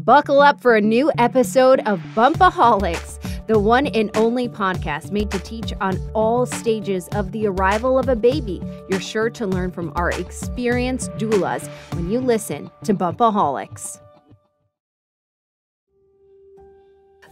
Buckle up for a new episode of Bump-a-holics, the one and only podcast made to teach on all stages of the arrival of a baby. You're sure to learn from our experienced doulas when you listen to Bump-a-holics.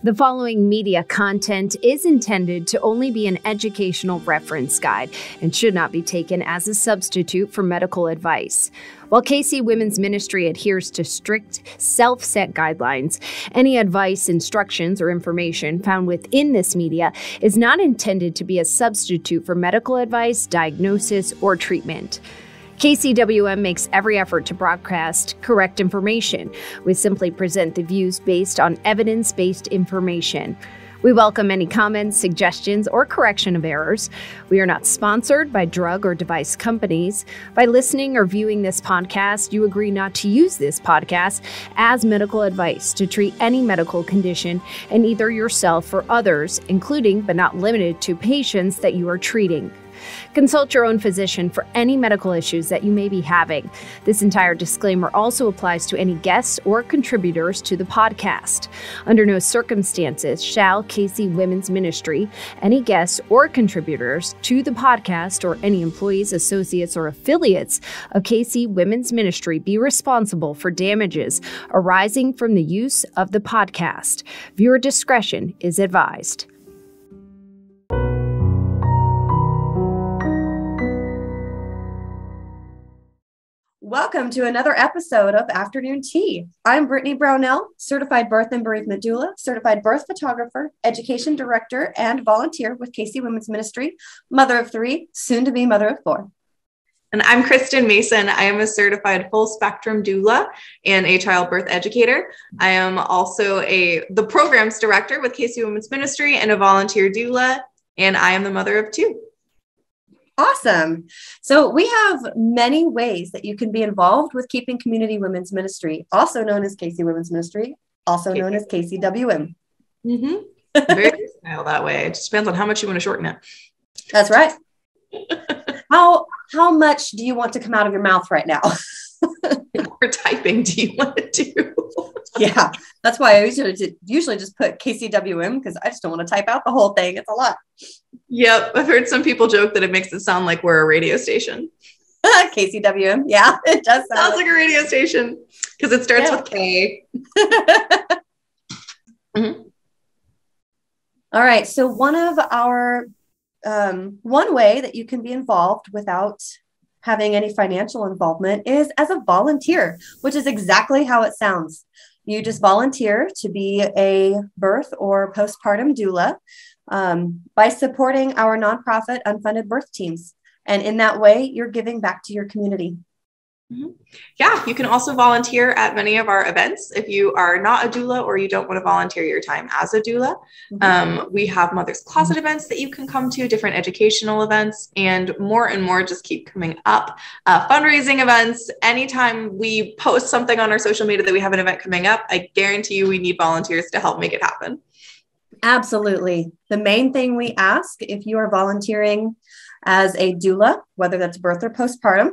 The following media content is intended to only be an educational reference guide and should not be taken as a substitute for medical advice. While KC Women's Ministry adheres to strict self-set guidelines, any advice, instructions, or information found within this media is not intended to be a substitute for medical advice, diagnosis, or treatment. KCWM makes every effort to broadcast correct information. We simply present the views based on evidence-based information. We welcome any comments, suggestions, or correction of errors. We are not sponsored by drug or device companies. By listening or viewing this podcast, you agree not to use this podcast as medical advice to treat any medical condition in either yourself or others, including but not limited to patients that you are treating. Consult your own physician for any medical issues that you may be having. This entire disclaimer also applies to any guests or contributors to the podcast. Under no circumstances shall KC Women's Ministry, any guests or contributors to the podcast, or any employees, associates, or affiliates of KC Women's Ministry be responsible for damages arising from the use of the podcast. Viewer discretion is advised. Welcome to another episode of Afternoon Tea. I'm Brittany Brownell, certified birth and bereavement doula, certified birth photographer, education director, and volunteer with KC Women's Ministry, mother of 3, soon to be mother of 4. And I'm Kristen Mason. I am a certified full spectrum doula and a childbirth educator. I am also the programs director with KC Women's Ministry and a volunteer doula, and I am the mother of 2. Awesome. So we have many ways that you can be involved with Keeping Community Women's Ministry, also known as KC Women's Ministry, also known as KCWM. Very style that way. It just depends on how much you want to shorten it. That's right. How much do you want to come out of your mouth right now? What typing do you want to do? Yeah, that's why I usually just put KCWM, because I just don't want to type out the whole thing. It's a lot. Yep. I've heard some people joke that it makes it sound like we're a radio station. KCWM. Yeah, it does sounds like a radio station because it starts with K. All right. So one of our, one way that you can be involved without having any financial involvement is as a volunteer, which is exactly how it sounds. You just volunteer to be a birth or postpartum doula by supporting our nonprofit unfunded birth teams. And in that way, you're giving back to your community. Yeah, you can also volunteer at many of our events. If you are not a doula or you don't want to volunteer your time as a doula, we have Mother's Closet events that you can come to, different educational events, and more just keep coming up. Fundraising events, anytime we post something on our social media that we have an event coming up, I guarantee you we need volunteers to help make it happen. Absolutely. The main thing we ask if you are volunteering as a doula, whether that's birth or postpartum,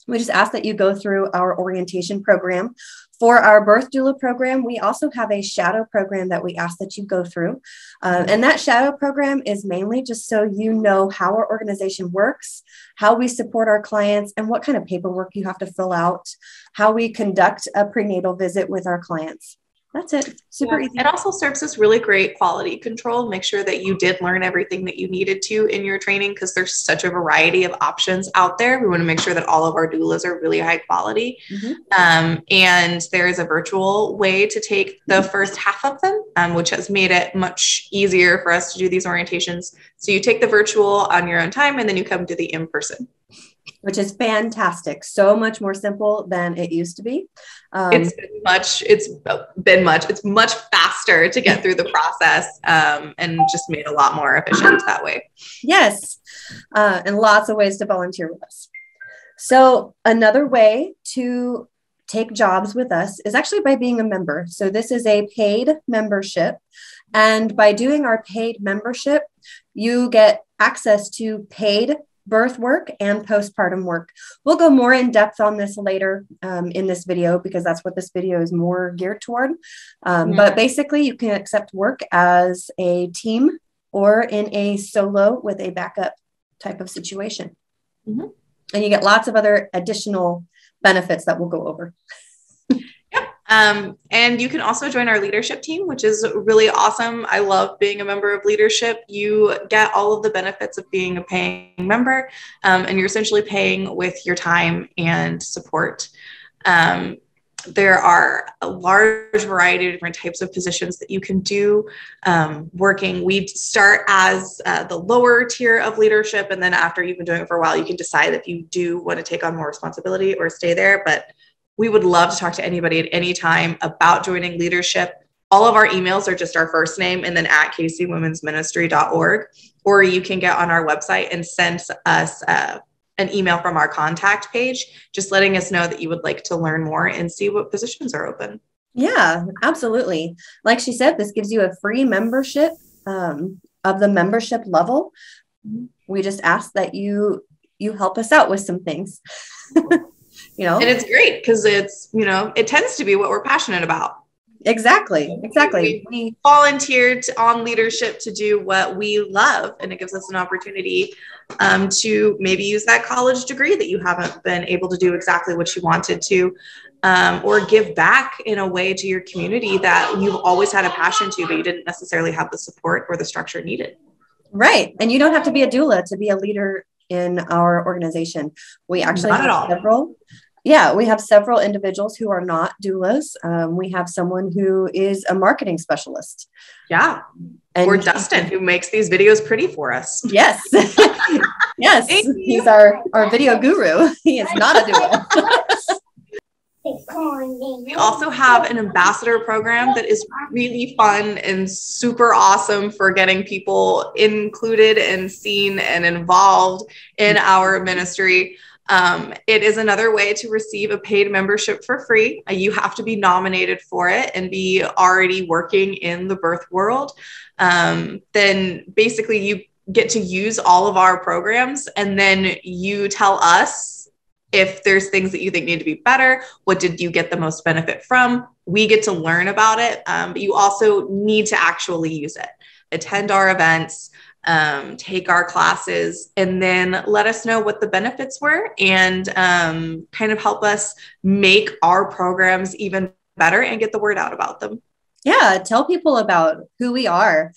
we just ask that you go through our orientation program. For our birth doula program, we also have a shadow program that we ask that you go through. And that shadow program is mainly just so you know how our organization works, how we support our clients, and what kind of paperwork you have to fill out, how we conduct a prenatal visit with our clients. That's it. Super easy. It also serves as really great quality control. Make sure that you did learn everything that you needed to in your training, because there's such a variety of options out there. We want to make sure that all of our doulas are really high quality. And there is a virtual way to take the first half of them, which has made it much easier for us to do these orientations. So you take the virtual on your own time, and then you come to the in-person. Which is fantastic. So much more simple than it used to be. It's much faster to get through the process, and just made a lot more efficient that way. Yes. And lots of ways to volunteer with us. So another way to take jobs with us is actually by being a member. So this is a paid membership. And by doing our paid membership, you get access to paid birth work and postpartum work. We'll go more in depth on this later in this video, because that's what this video is more geared toward. But basically, you can accept work as a team or in a solo with a backup type of situation. And you get lots of other additional benefits that we'll go over. And you can also join our leadership team, which is really awesome. I love being a member of leadership. You get all of the benefits of being a paying member, and you're essentially paying with your time and support. There are a large variety of different types of positions that you can do working. We start as the lower tier of leadership, and then after you've been doing it for a while, you can decide if you do want to take on more responsibility or stay there. But we would love to talk to anybody at any time about joining leadership. All of our emails are just our first name and then at kcwomensministry.org, or you can get on our website and send us an email from our contact page, just letting us know that you would like to learn more and see what positions are open. Yeah, absolutely. Like she said, this gives you a free membership of the membership level. We just ask that you help us out with some things. And it's great because it's, it tends to be what we're passionate about. Exactly. We volunteered on leadership to do what we love, and it gives us an opportunity to maybe use that college degree that you haven't been able to do exactly what you wanted to, or give back in a way to your community that you've always had a passion to, but you didn't necessarily have the support or the structure needed. Right. And you don't have to be a doula to be a leader in our organization. We actually have several. Yeah, we have several individuals who are not doulas. We have someone who is a marketing specialist. Yeah. Or Dustin, who makes these videos pretty for us. Yes. Yes. He's our video guru. He is not a doula. We also have an ambassador program that is really fun and super awesome for getting people included and seen and involved in our ministry. It is another way to receive a paid membership for free. You have to be nominated for it and be already working in the birth world. Then basically you get to use all of our programs, and then you tell us if there's things that you think need to be better. What did you get the most benefit from? We get to learn about it, but you also need to actually use it. Attend our events, take our classes, and then let us know what the benefits were, and kind of help us make our programs even better and get the word out about them. Yeah, tell people about who we are.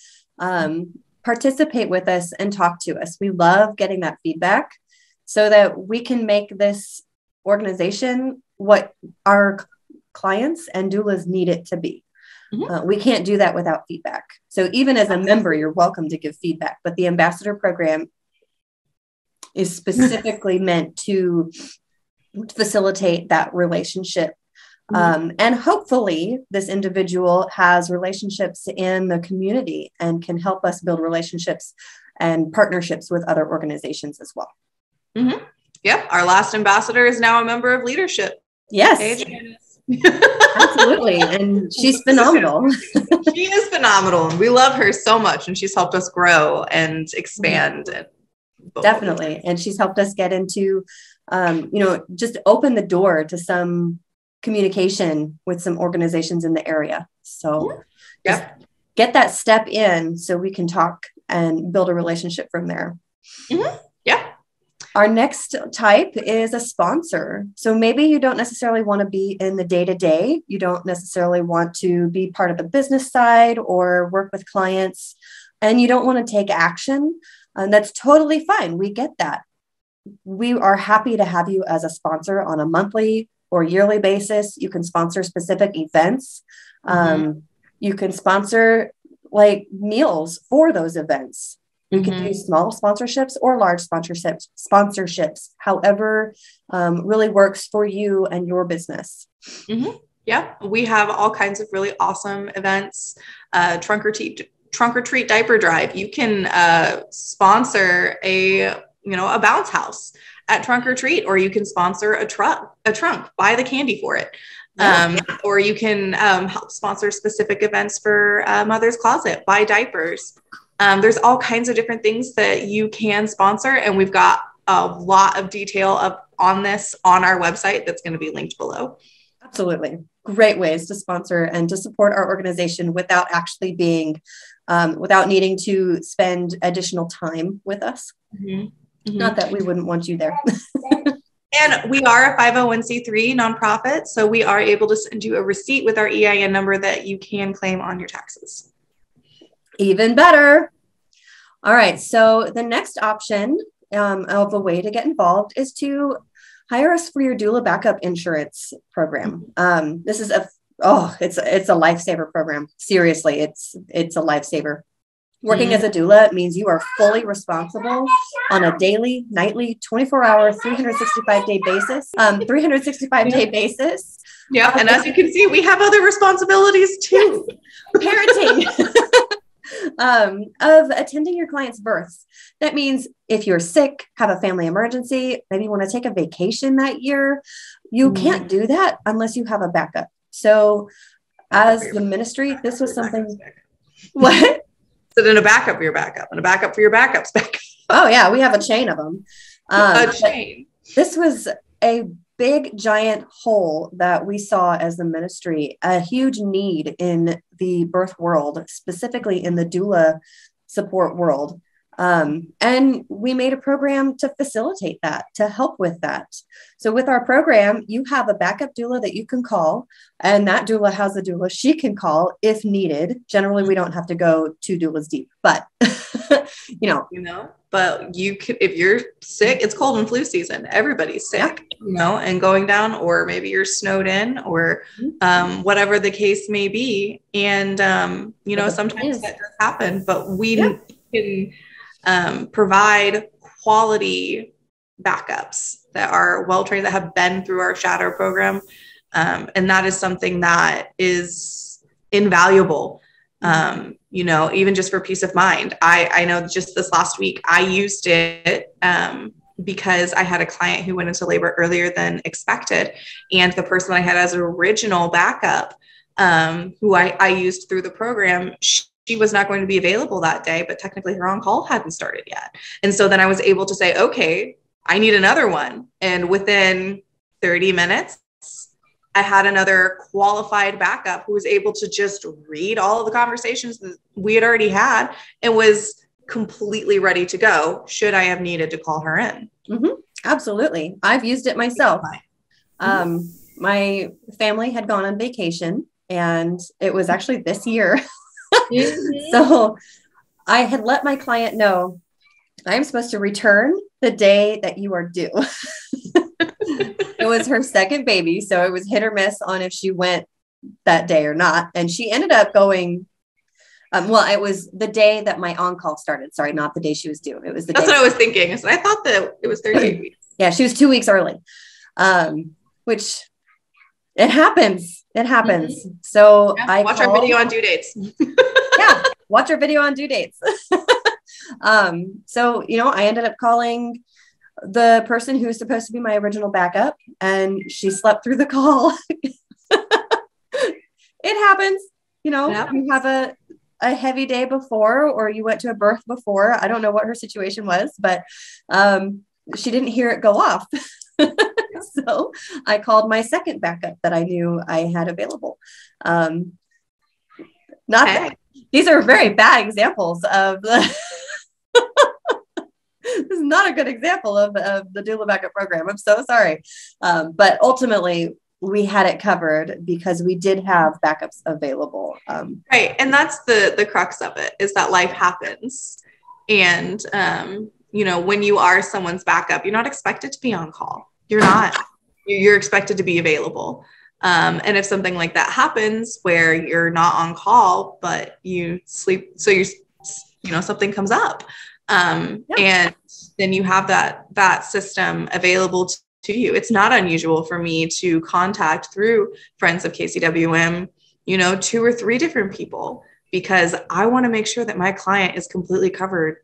Participate with us and talk to us. We love getting that feedback so that we can make this organization what our clients and doulas need it to be. We can't do that without feedback. So even as a member, you're welcome to give feedback, but the ambassador program is specifically meant to facilitate that relationship. And hopefully this individual has relationships in the community and can help us build relationships and partnerships with other organizations as well. Yep. Our last ambassador is now a member of leadership. Yes. Absolutely. And she's phenomenal. She is phenomenal. And we love her so much. And she's helped us grow and expand. Definitely. And she's helped us get into, just open the door to some communication with some organizations in the area. So get that step in so we can talk and build a relationship from there. Yeah. Our next type is a sponsor. So maybe you don't necessarily want to be in the day-to-day. You don't necessarily want to be part of the business side or work with clients, and you don't want to take action. And that's totally fine. We get that. We are happy to have you as a sponsor on a monthly or yearly basis. You can sponsor specific events. You can sponsor like meals for those events. You can do small sponsorships or large sponsorships, however really works for you and your business. Yeah, we have all kinds of really awesome events. Trunk or treat diaper drive. You can sponsor a bounce house at Trunk or Treat, or you can sponsor a trunk, buy the candy for it. Or you can help sponsor specific events for Mother's Closet, buy diapers. There's all kinds of different things that you can sponsor, and we've got a lot of detail on this on our website that's going to be linked below. Absolutely. Great ways to sponsor and to support our organization without actually being, without needing to spend additional time with us. Not that we wouldn't want you there. And we are a 501c3 nonprofit, so we are able to send you a receipt with our EIN number that you can claim on your taxes. Even better. All right. So the next option of a way to get involved is to hire us for your doula backup insurance program. This is it's a lifesaver program. Seriously, it's a lifesaver. Working as a doula means you are fully responsible on a daily, nightly, 24-hour, 365-day basis. 365-day basis. Yeah, and as you can see, we have other responsibilities too. Parenting. Of attending your clients' births. That means if you're sick, have a family emergency, maybe you want to take a vacation that year, you can't do that unless you have a backup. So as the ministry, this was something. What? So then a backup for your backup and a backup for your backup's backup. Oh yeah, we have a chain of them. A chain. This was a big giant hole that we saw as the ministry, a huge need in the birth world, specifically in the doula support world. And we made a program to facilitate that, to help with that. So with our program, you have a backup doula that you can call, and that doula has a doula she can call if needed. Generally, we don't have to go 2 doulas deep, but but you could, if you're sick, it's cold and flu season. Everybody's sick, and going down, or maybe you're snowed in, or whatever the case may be. And, sometimes that does happen, but we can provide quality backups that are well-trained, that have been through our shadow program. And that is something that is invaluable. Even just for peace of mind. I know just this last week, I used it because I had a client who went into labor earlier than expected. And the person I had as an original backup, who I used through the program, she was not going to be available that day, but technically her on-call hadn't started yet. And so then I was able to say, okay, I need another one. And within 30 minutes, I had another qualified backup who was able to just read all of the conversations that we had already had and was completely ready to go should I have needed to call her in. Absolutely. I've used it myself. My family had gone on vacation, and it was actually this year. So I had let my client know, I'm supposed to return the day that you are due. It was her second baby, so it was hit or miss on if she went that day or not. And she ended up going, it was the day that my on-call started. Sorry, not the day she was due. It was the That's day. what I was thinking. So I thought that it was 38 weeks. Yeah, she was 2 weeks early, which it happens. It happens. So I watch our video on due dates. Watch our video on due dates. So, I ended up calling the person who was supposed to be my original backup, and she slept through the call. It happens, you have a heavy day before, or you went to a birth before. I don't know what her situation was, but she didn't hear it go off. So I called my second backup that I knew I had available. These are very bad examples of the this is not a good example of the doula backup program. I'm so sorry. But ultimately, we had it covered because we did have backups available. Right. And that's the crux of it, is that life happens. And, when you are someone's backup, you're not expected to be on call. You're not. You're expected to be available. And if something like that happens where you're not on call, but you sleep, so something comes up. And then you have that system available to you. It's not unusual for me to contact through Friends of KCWM, 2 or 3 different people, because I want to make sure that my client is completely covered.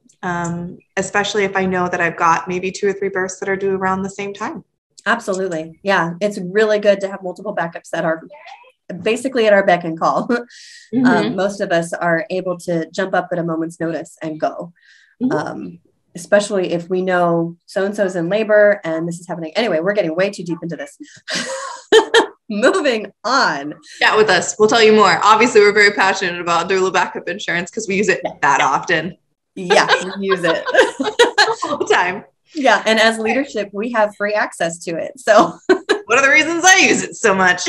Especially if I know that I've got maybe 2 or 3 births that are due around the same time. Absolutely. Yeah. It's really good to have multiple backups that are basically at our beck and call. Most of us are able to jump up at a moment's notice and go. especially if we know so-and-so's in labor and this is happening. Anyway, we're getting way too deep into this. Moving on. Chat with us. We'll tell you more. Obviously, we're very passionate about doula backup insurance because we use it that often. Yeah, we use it all the time. Yeah, and as leadership, we have free access to it. So what are the reasons I use it so much?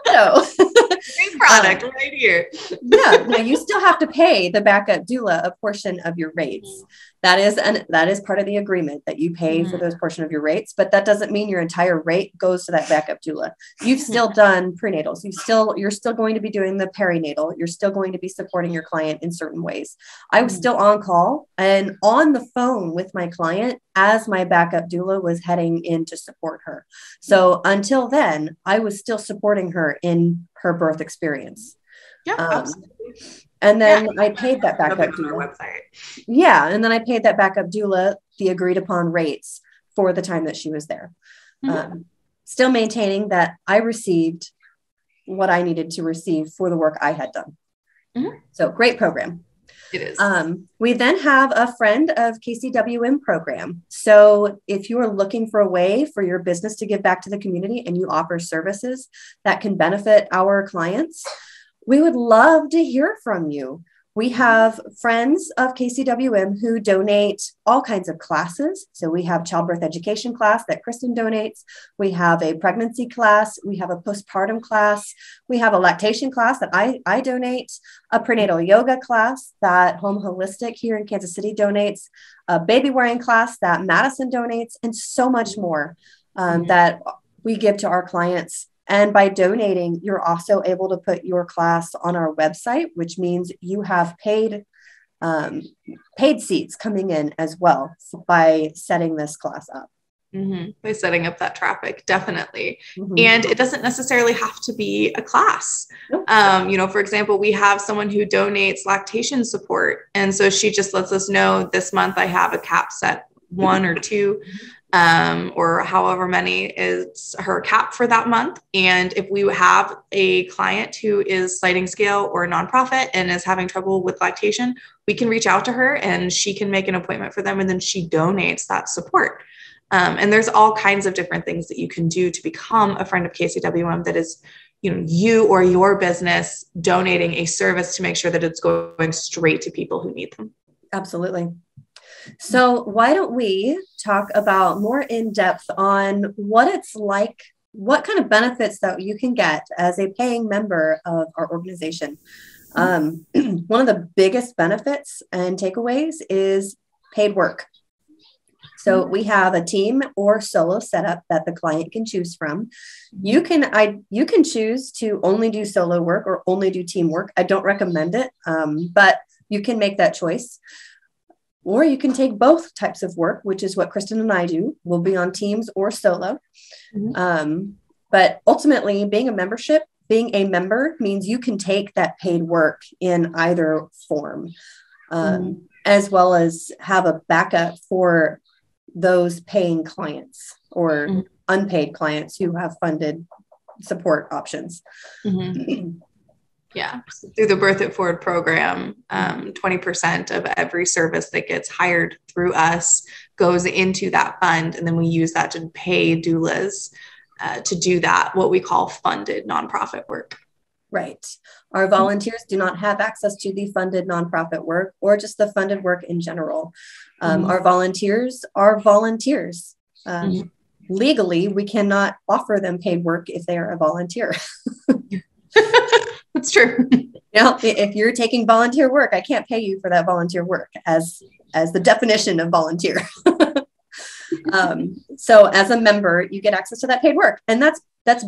No. Free product right here. Yeah, now you still have to pay the backup doula a portion of your rates. That is part of the agreement that you pay for those portion of your rates, but that doesn't mean your entire rate goes to that backup doula. You've still done prenatals. You're still going to be doing the perinatal. You're still going to be supporting your client in certain ways. I was still on call and on the phone with my client as my backup doula was heading in to support her. So until then, I was still supporting her in her birth experience. Yeah, absolutely. And then I paid that backup doula. Yeah. And then I paid that backup doula the agreed upon rates for the time that she was there. Still maintaining that I received what I needed to receive for the work I had done. So great program. It is. We then have a friend of kcwm program. So if you are looking for a way for your business to give back to the community and you offer services that can benefit our clients, we would love to hear from you. We have friends of KCWM who donate all kinds of classes. So we have childbirth education class that Kristen donates. We have a pregnancy class. We have a postpartum class. We have a lactation class that I donate, a prenatal yoga class that Home Holistic here in Kansas City donates, a baby wearing class that Madison donates, and so much more that we give to our clients. And by donating, you're also able to put your class on our website, which means you have paid seats coming in as well by setting this class up. By setting up that traffic, definitely. And it doesn't necessarily have to be a class. For example, we have someone who donates lactation support. And so she just lets us know this month I have a cap set 1 or 2. Or however many is her cap for that month. And if we have a client who is sliding scale or a nonprofit and is having trouble with lactation, we can reach out to her and she can make an appointment for them. And then she donates that support. And there's all kinds of different things that you can do to become a friend of KCWM that is, you or your business donating a service to make sure that it's going straight to people who need them. Absolutely. So why don't we talk about more in depth on what it's like, what kind of benefits that you can get as a paying member of our organization. One of the biggest benefits and takeaways is paid work. So we have a team or solo setup that the client can choose from. You can choose to only do solo work or only do team work. I don't recommend it, but you can make that choice. Or you can take both types of work, which is what Kristen and I do. We'll be on teams or solo. But ultimately, being a member means you can take that paid work in either form, as well as have a backup for those paying clients or unpaid clients who have funded support options. Yeah. Through the Birth It Forward program, 20% of every service that gets hired through us goes into that fund. And then we use that to pay doulas to do that, what we call funded nonprofit work. Right. Our volunteers do not have access to the funded nonprofit work or just the funded work in general. Our volunteers are volunteers. Legally, we cannot offer them paid work if they are a volunteer. That's true. If you're taking volunteer work, I can't pay you for that volunteer work as the definition of volunteer. So as a member, you get access to that paid work, and that's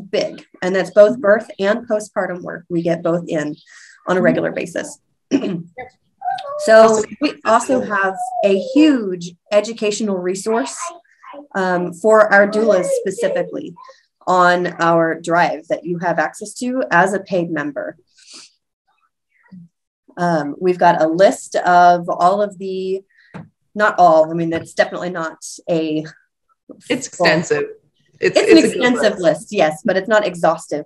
big. And that's both birth and postpartum work. We get both in on a regular basis. So we also have a huge educational resource for our doulas specifically on our drive that you have access to as a paid member. We've got a list of all of the, not all, I mean, that's definitely not a... It's extensive. It's an extensive list, yes, but it's not exhaustive.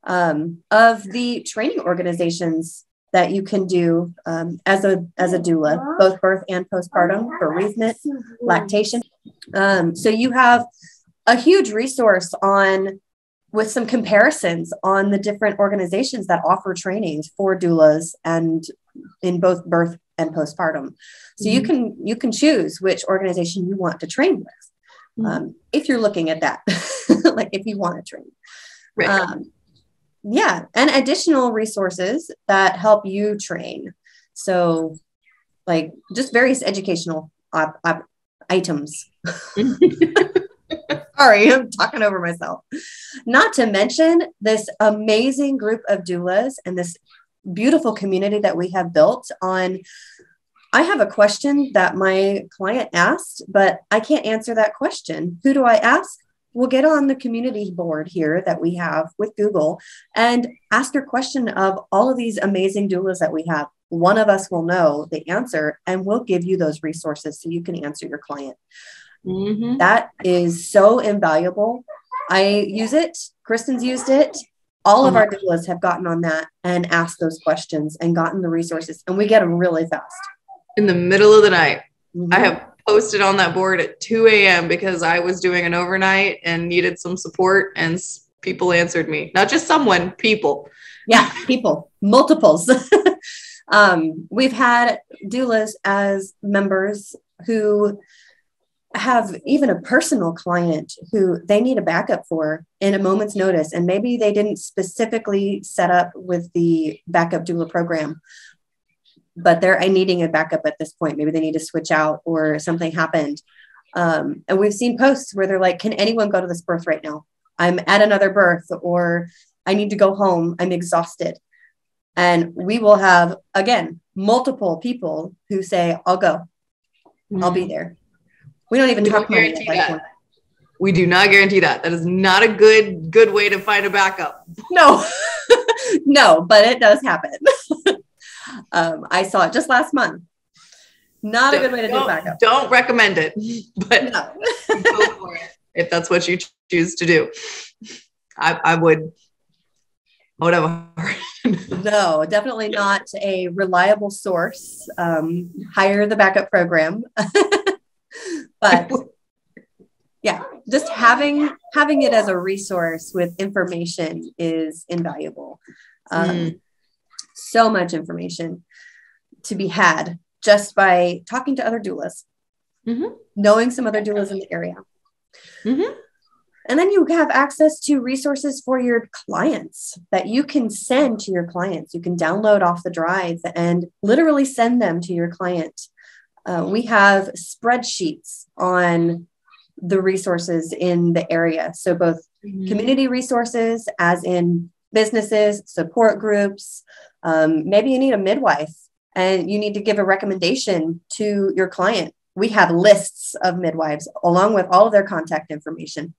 Of the training organizations that you can do as a doula, both birth and postpartum, bereavement, lactation. So you have a huge resource with some comparisons on the different organizations that offer trainings for doulas and in both birth and postpartum. So you can choose which organization you want to train with. If you're looking at that, like if you want to train. Right. Yeah. And additional resources that help you train. So like just various educational items. Sorry, I'm talking over myself. Not to mention this amazing group of doulas and this beautiful community that we have built on. I have a question that my client asked, but I can't answer that question. Who do I ask? We'll get on the community board here that we have with Google and ask your question of all of these amazing doulas that we have. One of us will know the answer and we'll give you those resources so you can answer your client. That is so invaluable. I use it. Kristen's used it. All of our doulas have gotten on that and asked those questions and gotten the resources, and we get them really fast. In the middle of the night, I have posted on that board at 2 a.m. because I was doing an overnight and needed some support, and people answered me. Not just someone, people. Yeah, people, multiples. We've had doulas as members who have even a personal client who they need a backup for in a moment's notice. And maybe they didn't specifically set up with the backup doula program, but they're needing a backup at this point. Maybe they need to switch out or something happened. And we've seen posts where they're like, can anyone go to this birth right now? I'm at another birth, or I need to go home. I'm exhausted. And we will have, again, multiple people who say, I'll go. I'll be there. We don't even talk about it. We do not guarantee that. That is not a good way to find a backup. No, no, but it does happen. I saw it just last month. Not a good way to do backup. Don't recommend it, but no. Go for it if that's what you choose to do. I would have a heart. No, definitely not a reliable source. Hire the backup program. But yeah, just having it as a resource with information is invaluable. So much information to be had just by talking to other doulas, knowing some other doulas in the area. And then you have access to resources for your clients that you can send to your clients. You can download off the drive and literally send them to your client. We have spreadsheets on the resources in the area. So both community resources, as in businesses, support groups. Maybe you need a midwife and you need to give a recommendation to your client. We have lists of midwives along with all of their contact information.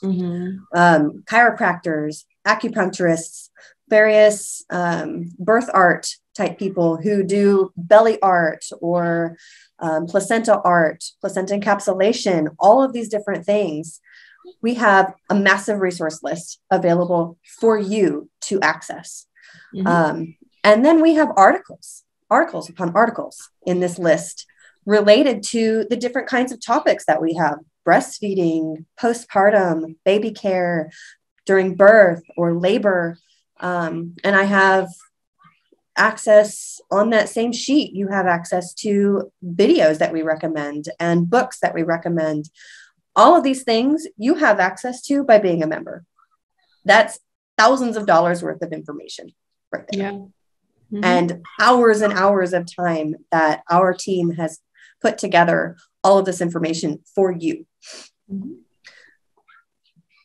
Chiropractors, acupuncturists, various birth art type people who do belly art or placenta art, placenta encapsulation, all of these different things. We have a massive resource list available for you to access. And then we have articles upon articles in this list related to the different kinds of topics that we have: breastfeeding, postpartum, baby care, during birth or labor. And I have access on that same sheet. You have access to videos that we recommend and books that we recommend. All of these things you have access to by being a member. That's thousands of dollars worth of information right there. And hours and hours of time that our team has put together all of this information for you.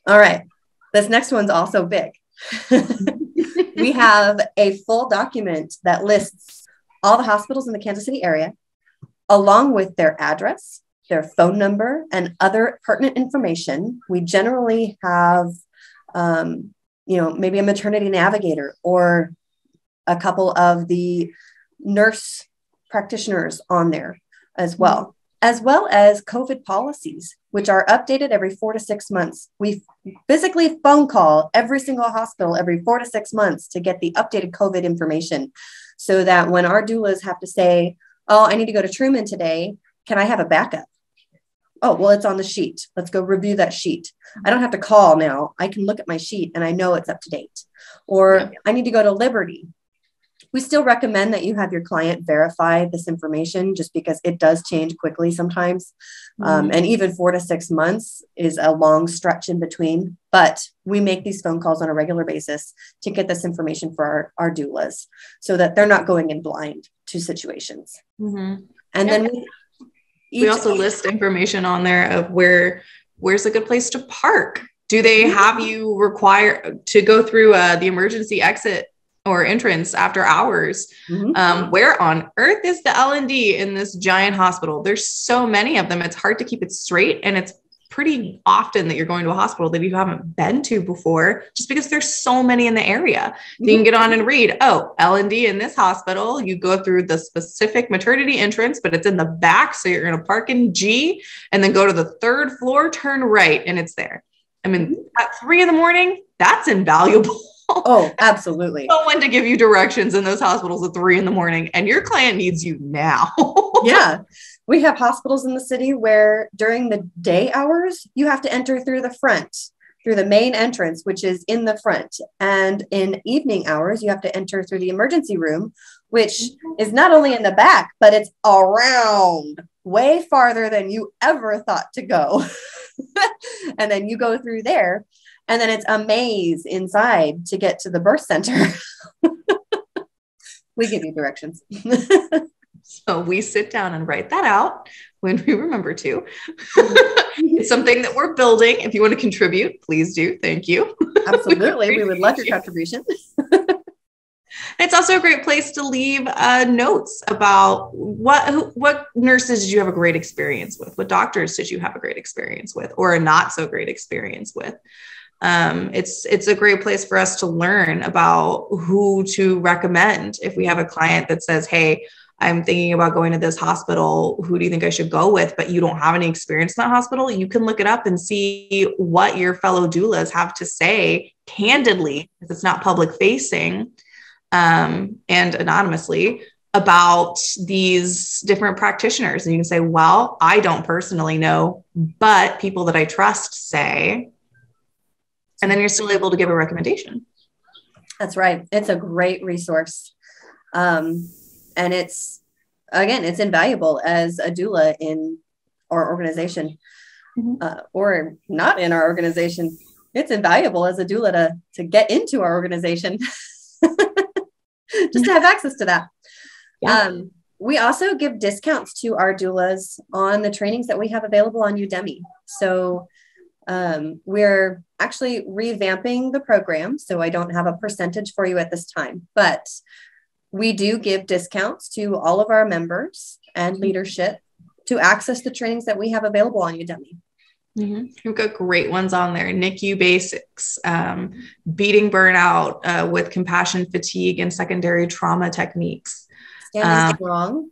All right. This next one's also big. We have a full document that lists all the hospitals in the Kansas City area, along with their address, their phone number, and other pertinent information. We generally have, maybe a maternity navigator or a couple of the nurse practitioners on there as well. as well as COVID policies, which are updated every 4 to 6 months. We physically phone call every single hospital every 4 to 6 months to get the updated COVID information, so that when our doulas have to say, oh, I need to go to Truman today, can I have a backup? Oh, well, it's on the sheet. Let's go review that sheet. I don't have to call now. I can look at my sheet and I know it's up to date. Or I need to go to Liberty. We still recommend that you have your client verify this information, just because it does change quickly sometimes. And even 4 to 6 months is a long stretch in between. But we make these phone calls on a regular basis to get this information for our doulas, so that they're not going in blind to situations. And then we also list information on there of where's a good place to park. Do they have you require to go through the emergency exit or entrance after hours? Where on earth is the L&D in this giant hospital? There's so many of them. It's hard to keep it straight. And it's pretty often that you're going to a hospital that you haven't been to before, just because there's so many in the area. You can get on and read, oh, L&D in this hospital, you go through the specific maternity entrance, but it's in the back. So you're going to park in G and then go to the 3rd floor, turn right, and it's there. I mean, at 3 a.m, that's invaluable. Oh, absolutely. Someone to give you directions in those hospitals at 3 a.m, and your client needs you now. Yeah. We have hospitals in the city where during the day hours, you have to enter through the front, through the main entrance, which is in the front. And in evening hours, you have to enter through the emergency room, which is not only in the back, but it's around, way farther than you ever thought to go. And then you go through there, and then it's a maze inside to get to the birth center. We give you directions. So we sit down and write that out when we remember to. It's something that we're building. If you want to contribute, please do. Thank you. Absolutely. We would love your contribution. It's also a great place to leave notes about what nurses did you have a great experience with? What doctors did you have a great experience with, or a not so great experience with? It's a great place for us to learn about who to recommend. If we have a client that says, hey, I'm thinking about going to this hospital, who do you think I should go with? But you don't have any experience in that hospital. You can look it up and see what your fellow doulas have to say candidly, because it's not public facing, and anonymously, about these different practitioners. And you can say, well, I don't personally know, but people that I trust say, and then you're still able to give a recommendation. That's right. It's a great resource. And it's invaluable as a doula in our organization, or not in our organization. It's invaluable as a doula to get into our organization, just to have access to that. Yeah. We also give discounts to our doulas on the trainings that we have available on Udemy. So we're actually revamping the program, so I don't have a percentage for you at this time, but we do give discounts to all of our members and leadership to access the trainings that we have available on Udemy. We've got great ones on there. NICU basics, beating burnout with compassion fatigue and secondary trauma techniques. Standing strong.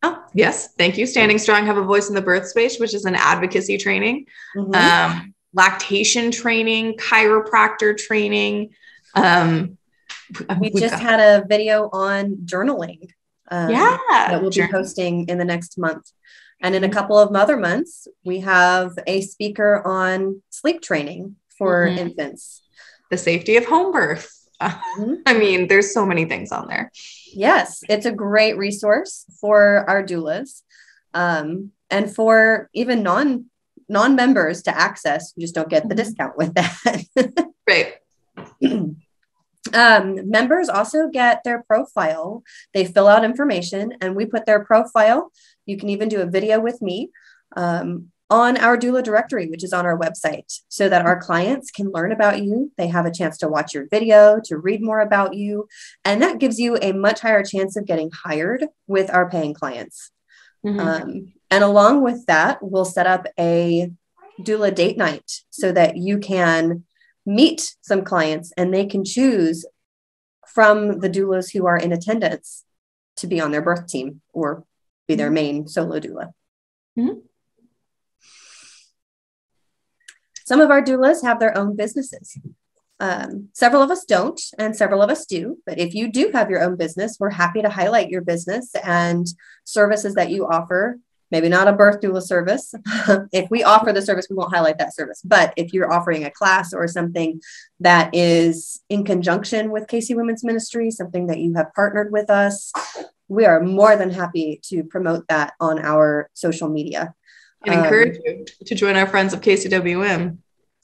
Oh, yes. Thank you. Standing strong, have a voice in the birth space, which is an advocacy training, lactation training, chiropractor training. We just had a video on journaling that we'll be posting in the next month. And in a couple of other months, we have a speaker on sleep training for infants. The safety of home birth. I mean, there's so many things on there. Yes, it's a great resource for our doulas, and for even non-members to access. You just don't get the discount with that. Right. Members also get their profile. They fill out information and we put their profile. You can even do a video with me on our doula directory, which is on our website, so that our clients can learn about you. They have a chance to watch your video, to read more about you. And that gives you a much higher chance of getting hired with our paying clients. And along with that, we'll set up a doula date night so that you can meet some clients and they can choose from the doulas who are in attendance to be on their birth team or be their main solo doula. Mm-hmm. Some of our doulas have their own businesses. Several of us don't, and several of us do. But if you do have your own business, we're happy to highlight your business and services that you offer. Maybe not a birth doula service. If we offer the service, we won't highlight that service. But if you're offering a class or something that is in conjunction with KC Women's Ministry, something that you have partnered with us, we are more than happy to promote that on our social media. And encourage you to join our friends of kcwm.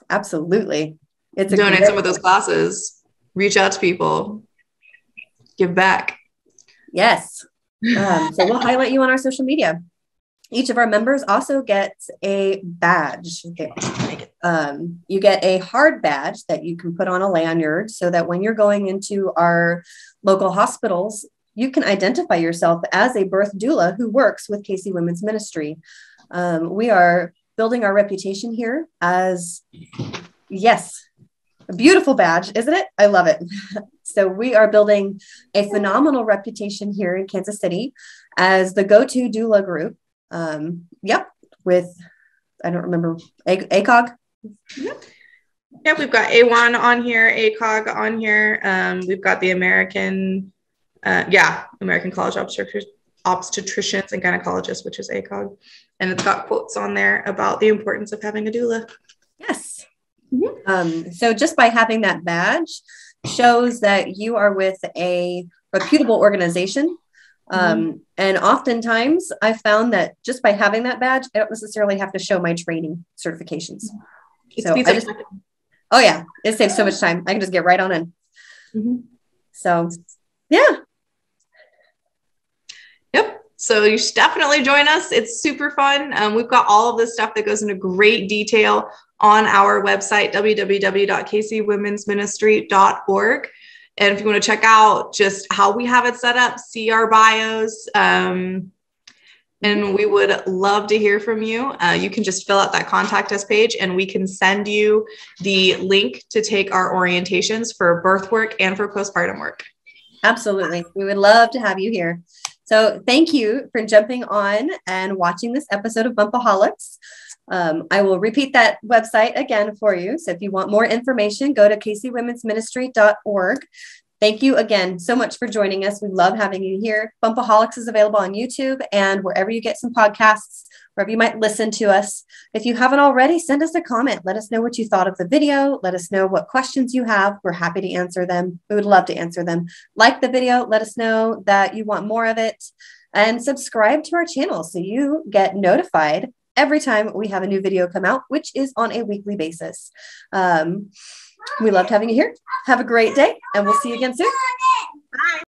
Absolutely. It's donate some of those classes, reach out to people, give back. Yes. So we'll highlight you on our social media. Each of our members also gets a badge. You get a hard badge that you can put on a lanyard so that when you're going into our local hospitals, you can identify yourself as a birth doula who works with KC Women's Ministry. We are building our reputation here as, yes, a beautiful badge, isn't it? I love it. So we are building a phenomenal reputation here in Kansas City as the go-to doula group. With, I don't remember, ACOG. Yeah, we've got A1 on here, ACOG on here. We've got the American College of Obstetricians and Gynecologists, which is ACOG. And it's got quotes on there about the importance of having a doula. Yes. Mm-hmm. So just by having that badge shows that you are with a reputable organization. And oftentimes I found that just by having that badge, I don't necessarily have to show my training certifications. It saves so much time. I can just get right on in. Mm-hmm. So, yeah. Yep. So you should definitely join us. It's super fun. We've got all of this stuff that goes into great detail on our website, www.kcwomensministry.org. And if you want to check out just how we have it set up, see our bios, and we would love to hear from you. You can just fill out that contact us page and we can send you the link to take our orientations for birth work and for postpartum work. Absolutely. We would love to have you here. So thank you for jumping on and watching this episode of Bump-a-holics. I will repeat that website again for you. So if you want more information, go to kcwomensministry.org. Thank you again so much for joining us. We love having you here. Bump-a-holics is available on YouTube and wherever you get some podcasts, wherever you might listen to us. If you haven't already, send us a comment. Let us know what you thought of the video. Let us know what questions you have. We're happy to answer them. We would love to answer them. Like the video. Let us know that you want more of it. And subscribe to our channel so you get notified every time we have a new video come out, which is on a weekly basis. We loved having you here. Have a great day, and we'll see you again soon. Bye.